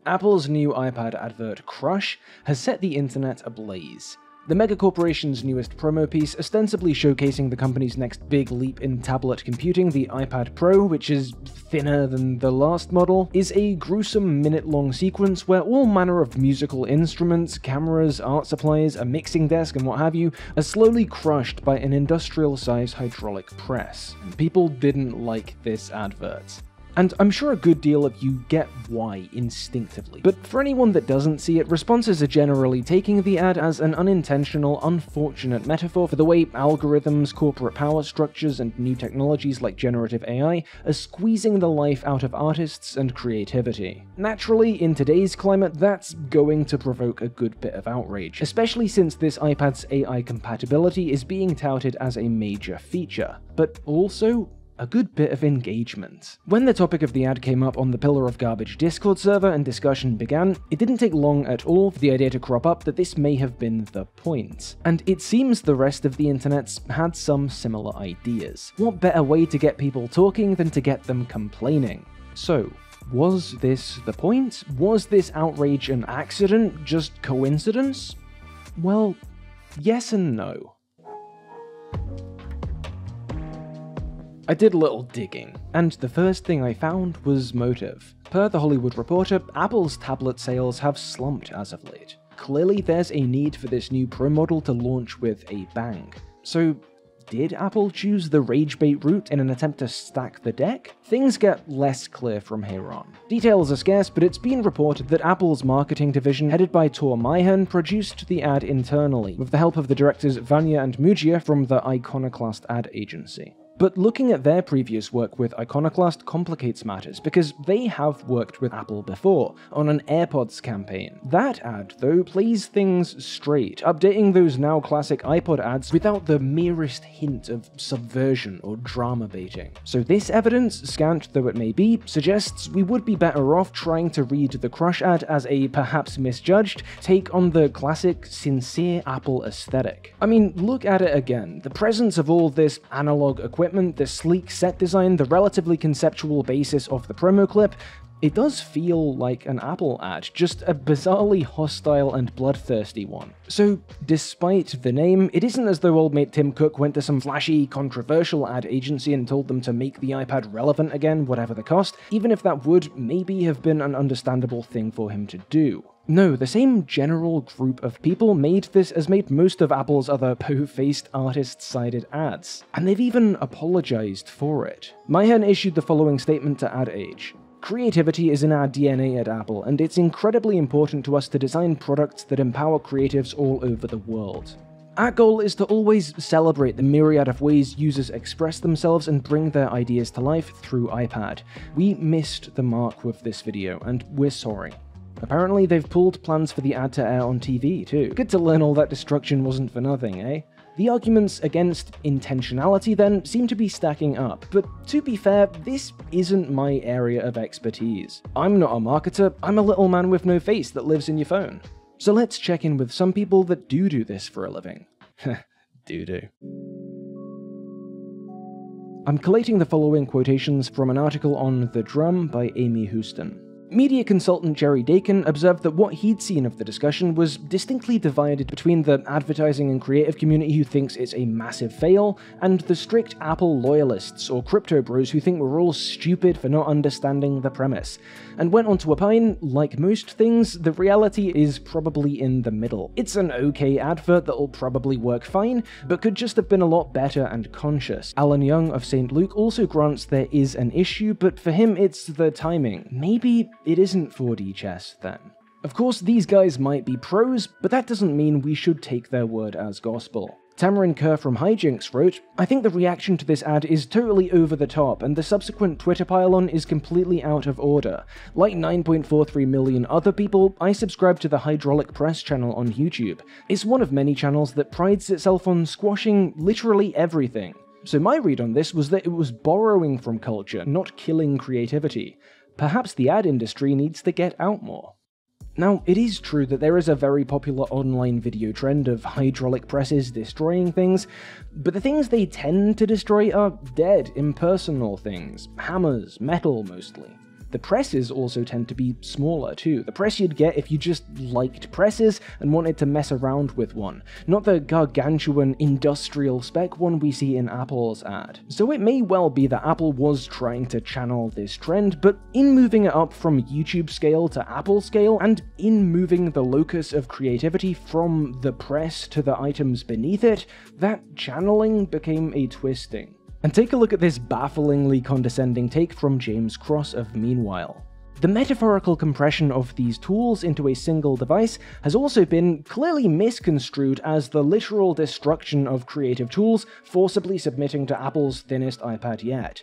Apple's new iPad advert, Crush, has set the internet ablaze. The megacorporation's newest promo piece, ostensibly showcasing the company's next big leap in tablet computing, the iPad Pro, which is thinner than the last model, is a gruesome minute-long sequence where all manner of musical instruments, cameras, art supplies, a mixing desk, and what have you, are slowly crushed by an industrial-sized hydraulic press. And people didn't like this advert. And I'm sure a good deal of you get why instinctively. But for anyone that doesn't see it, responses are generally taking the ad as an unintentional, unfortunate metaphor for the way algorithms, corporate power structures, and new technologies like generative AI are squeezing the life out of artists and creativity. Naturally, in today's climate, that's going to provoke a good bit of outrage, especially since this iPad's AI compatibility is being touted as a major feature. But also, a good bit of engagement. When the topic of the ad came up on the Pillar of Garbage Discord server and discussion began, it didn't take long at all for the idea to crop up that this may have been the point. And it seems the rest of the internet's had some similar ideas. What better way to get people talking than to get them complaining? So, was this the point? Was this outrage an accident? Just coincidence? Well, yes and no. I did a little digging, and the first thing I found was motive. Per The Hollywood Reporter, Apple's tablet sales have slumped as of late. Clearly there's a need for this new Pro model to launch with a bang. So, did Apple choose the rage bait route in an attempt to stack the deck? Things get less clear from here on. Details are scarce, but it's been reported that Apple's marketing division, headed by Tor Myhen, produced the ad internally, with the help of the directors Vanya and Mujia from the Iconoclast ad agency. But looking at their previous work with Iconoclast complicates matters, because they have worked with Apple before, on an AirPods campaign. That ad, though, plays things straight, updating those now classic iPod ads without the merest hint of subversion or drama baiting. So this evidence, scant though it may be, suggests we would be better off trying to read the Crush ad as a perhaps misjudged take on the classic, sincere Apple aesthetic. I mean, look at it again. The presence of all this analog equipment, the sleek set design, the relatively conceptual basis of the promo clip, it does feel like an Apple ad, just a bizarrely hostile and bloodthirsty one. So, despite the name, it isn't as though old mate Tim Cook went to some flashy, controversial ad agency and told them to make the iPad relevant again, whatever the cost, even if that would maybe have been an understandable thing for him to do. No, the same general group of people made this as made most of Apple's other po-faced artist-sided ads, and they've even apologized for it. Myhen issued the following statement to Ad Age. Creativity is in our DNA at Apple, and it's incredibly important to us to design products that empower creatives all over the world. Our goal is to always celebrate the myriad of ways users express themselves and bring their ideas to life through iPad. We missed the mark with this video, and we're sorry. Apparently they've pulled plans for the ad to air on TV too. Good to learn all that destruction wasn't for nothing, eh? The arguments against intentionality then seem to be stacking up, but to be fair, this isn't my area of expertise. I'm not a marketer, I'm a little man with no face that lives in your phone. So let's check in with some people that do this for a living. do. I'm collating the following quotations from an article on The Drum by Amy Houston. Media consultant Jerry Dakin observed that what he'd seen of the discussion was distinctly divided between the advertising and creative community who thinks it's a massive fail, and the strict Apple loyalists or crypto bros who think we're all stupid for not understanding the premise, and went on to opine, like most things, the reality is probably in the middle. It's an okay advert that'll probably work fine, but could just have been a lot better and conscious. Alan Young of St. Luke also grants there is an issue, but for him it's the timing. Maybe it isn't 4D chess, then. Of course, these guys might be pros, but that doesn't mean we should take their word as gospel. Tamarin Kerr from Hijinks wrote, I think the reaction to this ad is totally over the top, and the subsequent Twitter pylon is completely out of order. Like 9.43 million other people, I subscribe to the Hydraulic Press channel on YouTube. It's one of many channels that prides itself on squashing literally everything. So my read on this was that it was borrowing from culture, not killing creativity. Perhaps the ad industry needs to get out more. Now, it is true that there is a very popular online video trend of hydraulic presses destroying things, but the things they tend to destroy are dead, impersonal things, hammers, metal mostly. The presses also tend to be smaller too. The press you'd get if you just liked presses and wanted to mess around with one, not the gargantuan industrial spec one we see in Apple's ad. So it may well be that Apple was trying to channel this trend, but in moving it up from YouTube scale to Apple scale, and in moving the locus of creativity from the press to the items beneath it, that channeling became a twisting. And take a look at this bafflingly condescending take from James Cross of Meanwhile. The metaphorical compression of these tools into a single device has also been clearly misconstrued as the literal destruction of creative tools forcibly submitting to Apple's thinnest iPad yet.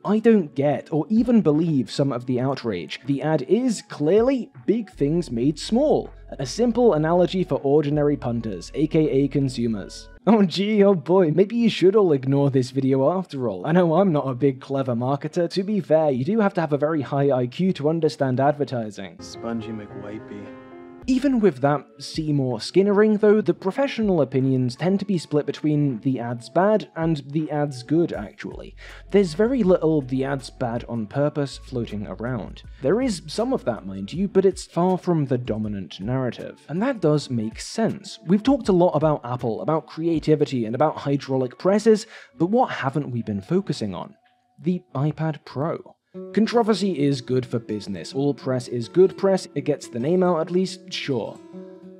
I don't get or even believe some of the outrage. The ad is clearly big things made small, a simple analogy for ordinary punters, aka consumers. Oh gee, oh boy, maybe you should all ignore this video after all. I know I'm not a big clever marketer. To be fair, you do have to have a very high IQ to understand advertising. Spongey McWipey. Even with that Seymour Skinnering though, the professional opinions tend to be split between the ad's bad and the ad's good actually. There's very little the ad's bad on purpose floating around. There is some of that mind you, but it's far from the dominant narrative. And that does make sense. We've talked a lot about Apple, about creativity and about hydraulic presses, but what haven't we been focusing on? The iPad Pro. Controversy is good for business. All press is good press, it gets the name out at least, sure.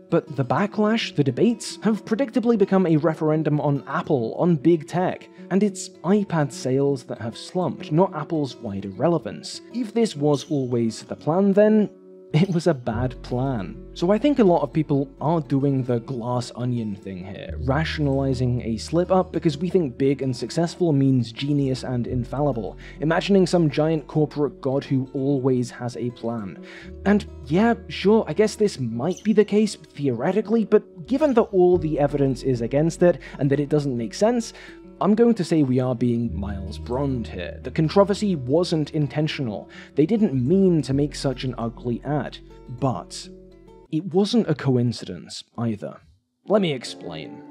But the backlash, the debates, have predictably become a referendum on Apple, on big tech, and it's iPad sales that have slumped, not Apple's wider relevance. If this was always the plan, then it was a bad plan. So I think a lot of people are doing the glass onion thing here, rationalizing a slip-up because we think big and successful means genius and infallible, imagining some giant corporate god who always has a plan. And yeah, sure, I guess this might be the case theoretically, but given that all the evidence is against it and that it doesn't make sense, I'm going to say we are being Miles Brond here. The controversy wasn't intentional. They didn't mean to make such an ugly ad. But it wasn't a coincidence either. Let me explain.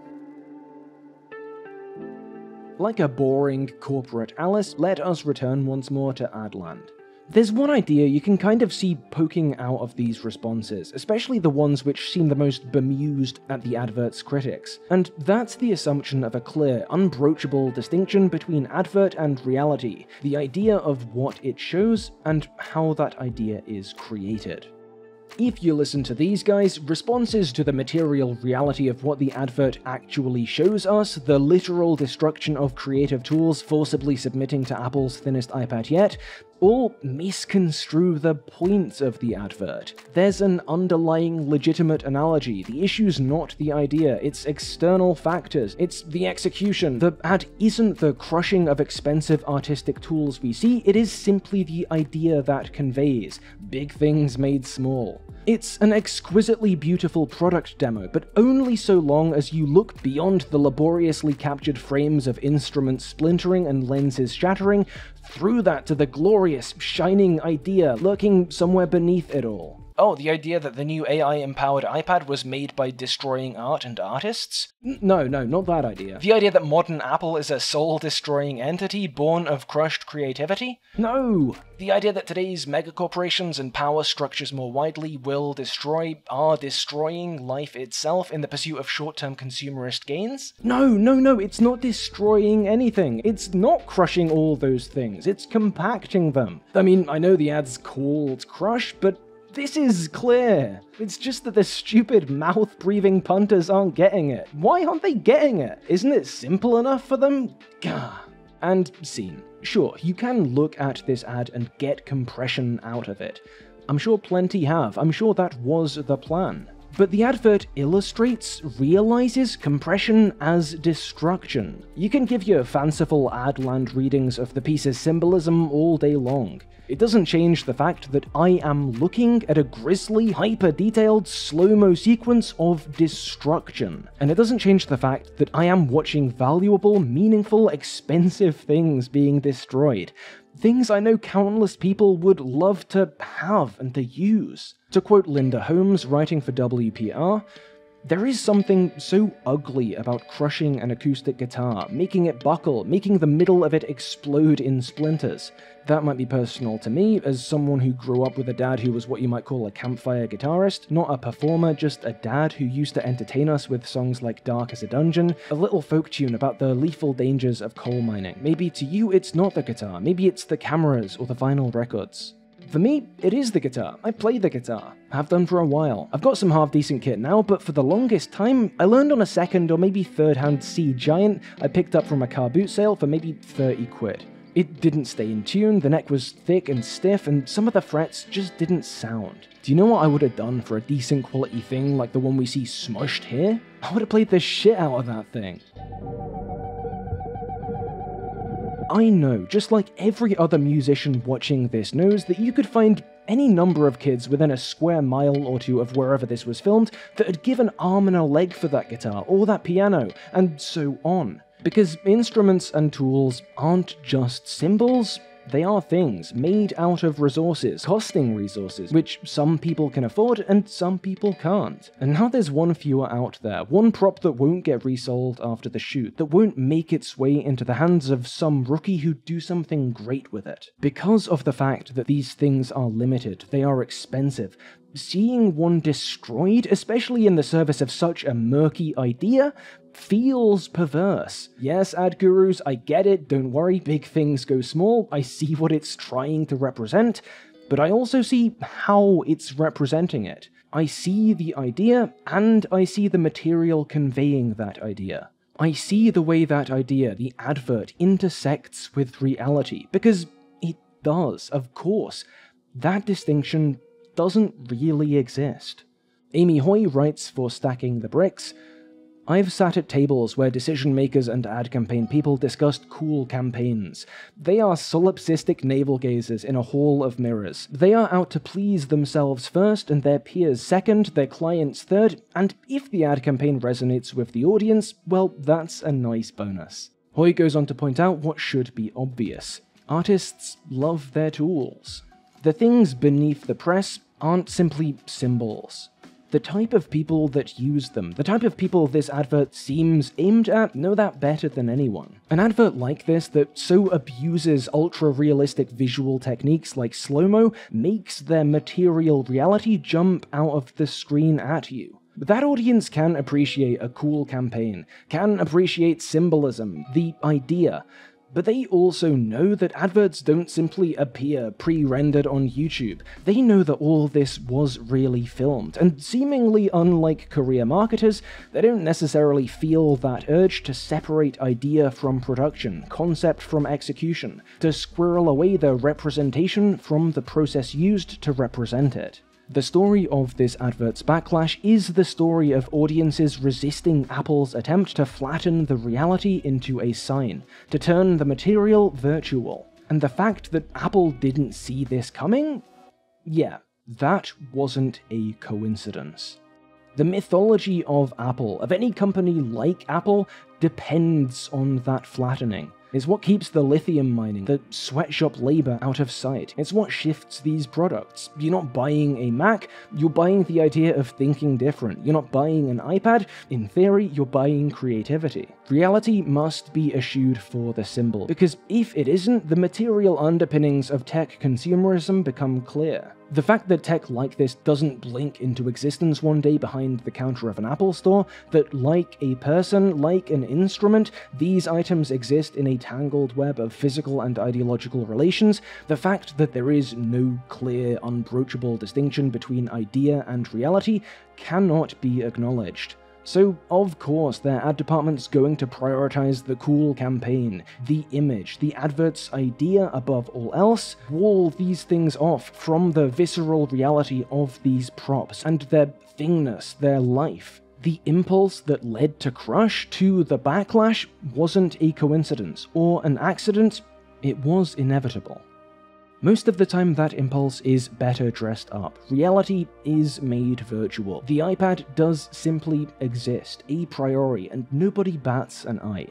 Like a boring corporate Alice, let us return once more to Adland. There's one idea you can kind of see poking out of these responses, especially the ones which seem the most bemused at the advert's critics, and that's the assumption of a clear, unbroachable distinction between advert and reality, the idea of what it shows and how that idea is created. If you listen to these guys, responses to the material reality of what the advert actually shows us, the literal destruction of creative tools forcibly submitting to Apple's thinnest iPad yet, all misconstrue the point of the advert. There's an underlying legitimate analogy. The issue's not the idea, it's external factors, it's the execution. The ad isn't the crushing of expensive artistic tools we see, it is simply the idea that conveys. Big things made small. It's an exquisitely beautiful product demo, but only so long as you look beyond the laboriously captured frames of instruments splintering and lenses shattering, through that to the glorious, shining idea lurking somewhere beneath it all. Oh, the idea that the new AI-empowered iPad was made by destroying art and artists? No, not that idea. The idea that modern Apple is a soul-destroying entity born of crushed creativity? No! The idea that today's megacorporations and power structures more widely are destroying life itself in the pursuit of short-term consumerist gains? No, it's not destroying anything. It's not crushing all those things, it's compacting them. I mean, I know the ad's called Crush, but this is clear. It's just that the stupid mouth-breathing punters aren't getting it. Why aren't they getting it? Isn't it simple enough for them? Gah. And scene. Sure, you can look at this ad and get compression out of it. I'm sure plenty have. I'm sure that was the plan. But the advert illustrates, realizes compression as destruction. You can give your fanciful Adland readings of the piece's symbolism all day long. It doesn't change the fact that I am looking at a grisly, hyper-detailed, slow-mo sequence of destruction. And it doesn't change the fact that I am watching valuable, meaningful, expensive things being destroyed. Things I know countless people would love to have and to use. To quote Linda Holmes, writing for WPR, There is something so ugly about crushing an acoustic guitar, making it buckle, making the middle of it explode in splinters. That might be personal to me, as someone who grew up with a dad who was what you might call a campfire guitarist, not a performer, just a dad who used to entertain us with songs like Dark as a Dungeon, a little folk tune about the lethal dangers of coal mining. Maybe to you it's not the guitar, maybe it's the cameras or the vinyl records. For me, it is the guitar. I play the guitar. Have done for a while. I've got some half-decent kit now, but for the longest time, I learned on a second or maybe third-hand C Giant I picked up from a car boot sale for maybe 30 quid. It didn't stay in tune, the neck was thick and stiff, and some of the frets just didn't sound. Do you know what I would have done for a decent quality thing like the one we see smushed here? I would have played the shit out of that thing. I know, just like every other musician watching this knows, that you could find any number of kids within a square mile or two of wherever this was filmed that had given arm and a leg for that guitar, or that piano, and so on. Because instruments and tools aren't just symbols, they are things made out of resources, costing resources, which some people can afford and some people can't. And now there's one fewer out there, one prop that won't get resold after the shoot, that won't make its way into the hands of some rookie who'd do something great with it. Because of the fact that these things are limited, they are expensive, seeing one destroyed, especially in the service of such a murky idea, feels perverse. Yes, ad gurus, I get it, don't worry, big things go small, I see what it's trying to represent, but I also see how it's representing it. I see the idea, and I see the material conveying that idea. I see the way that idea, the advert, intersects with reality, because it does, of course. That distinction doesn't really exist. Amy Hoy writes for Stacking the Bricks, I've sat at tables where decision makers and ad campaign people discussed cool campaigns. They are solipsistic navel gazers in a hall of mirrors. They are out to please themselves first and their peers second, their clients third, and if the ad campaign resonates with the audience, well, that's a nice bonus. Hoy goes on to point out what should be obvious. Artists love their tools. The things beneath the press aren't simply symbols. The type of people that use them, the type of people this advert seems aimed at, know that better than anyone. An advert like this that so abuses ultra-realistic visual techniques like slow-mo makes their material reality jump out of the screen at you. That audience can appreciate a cool campaign, can appreciate symbolism, the idea, but they also know that adverts don't simply appear pre-rendered on YouTube. They know that all this was really filmed, and seemingly unlike career marketers, they don't necessarily feel that urge to separate idea from production, concept from execution, to squirrel away the representation from the process used to represent it. The story of this advert's backlash is the story of audiences resisting Apple's attempt to flatten the reality into a sign, to turn the material virtual. And the fact that Apple didn't see this coming? Yeah, that wasn't a coincidence. The mythology of Apple, of any company like Apple, depends on that flattening. It's what keeps the lithium mining, the sweatshop labor out of sight. It's what shifts these products. You're not buying a Mac, you're buying the idea of thinking different. You're not buying an iPad, in theory, you're buying creativity. Reality must be eschewed for the symbol, because if it isn't, the material underpinnings of tech consumerism become clear. The fact that tech like this doesn't blink into existence one day behind the counter of an Apple store, that like a person, like an instrument, these items exist in a tangled web of physical and ideological relations, the fact that there is no clear, unbroachable distinction between idea and reality cannot be acknowledged. So, of course, their ad department's going to prioritize the cool campaign, the image, the advert's idea above all else, wall these things off from the visceral reality of these props and their thingness, their life. The impulse that led to Crush, to the backlash, wasn't a coincidence or an accident, it was inevitable. Most of the time that impulse is better dressed up. Reality is made virtual. The iPad does simply exist, a priori, and nobody bats an eye.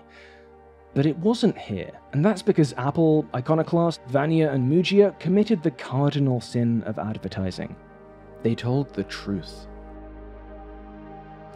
But it wasn't here, and that's because Apple, Iconoclast, Vanya, and Mugia committed the cardinal sin of advertising. They told the truth.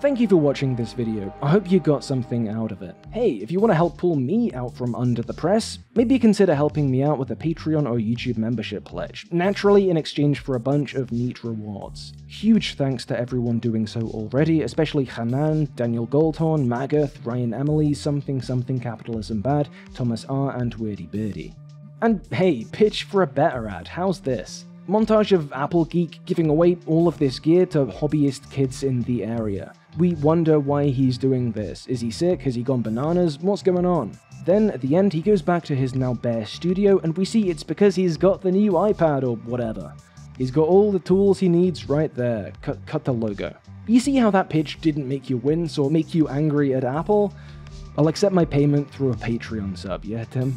Thank you for watching this video, I hope you got something out of it. Hey, if you want to help pull me out from under the press, maybe consider helping me out with a Patreon or YouTube membership pledge, naturally in exchange for a bunch of neat rewards. Huge thanks to everyone doing so already, especially Hanan, Daniel Goldhorn, Magath, Ryan Emily, Something Capitalism Bad, Thomas R, and Weirdy Birdie. And hey, pitch for a better ad, how's this? Montage of Apple Geek giving away all of this gear to hobbyist kids in the area. We wonder why he's doing this. Is he sick? Has he gone bananas? What's going on? Then, at the end, he goes back to his now bare studio, and we see it's because he's got the new iPad or whatever. He's got all the tools he needs right there. Cut the logo. You see how that pitch didn't make you wince or make you angry at Apple? I'll accept my payment through a Patreon sub, yeah, Tim?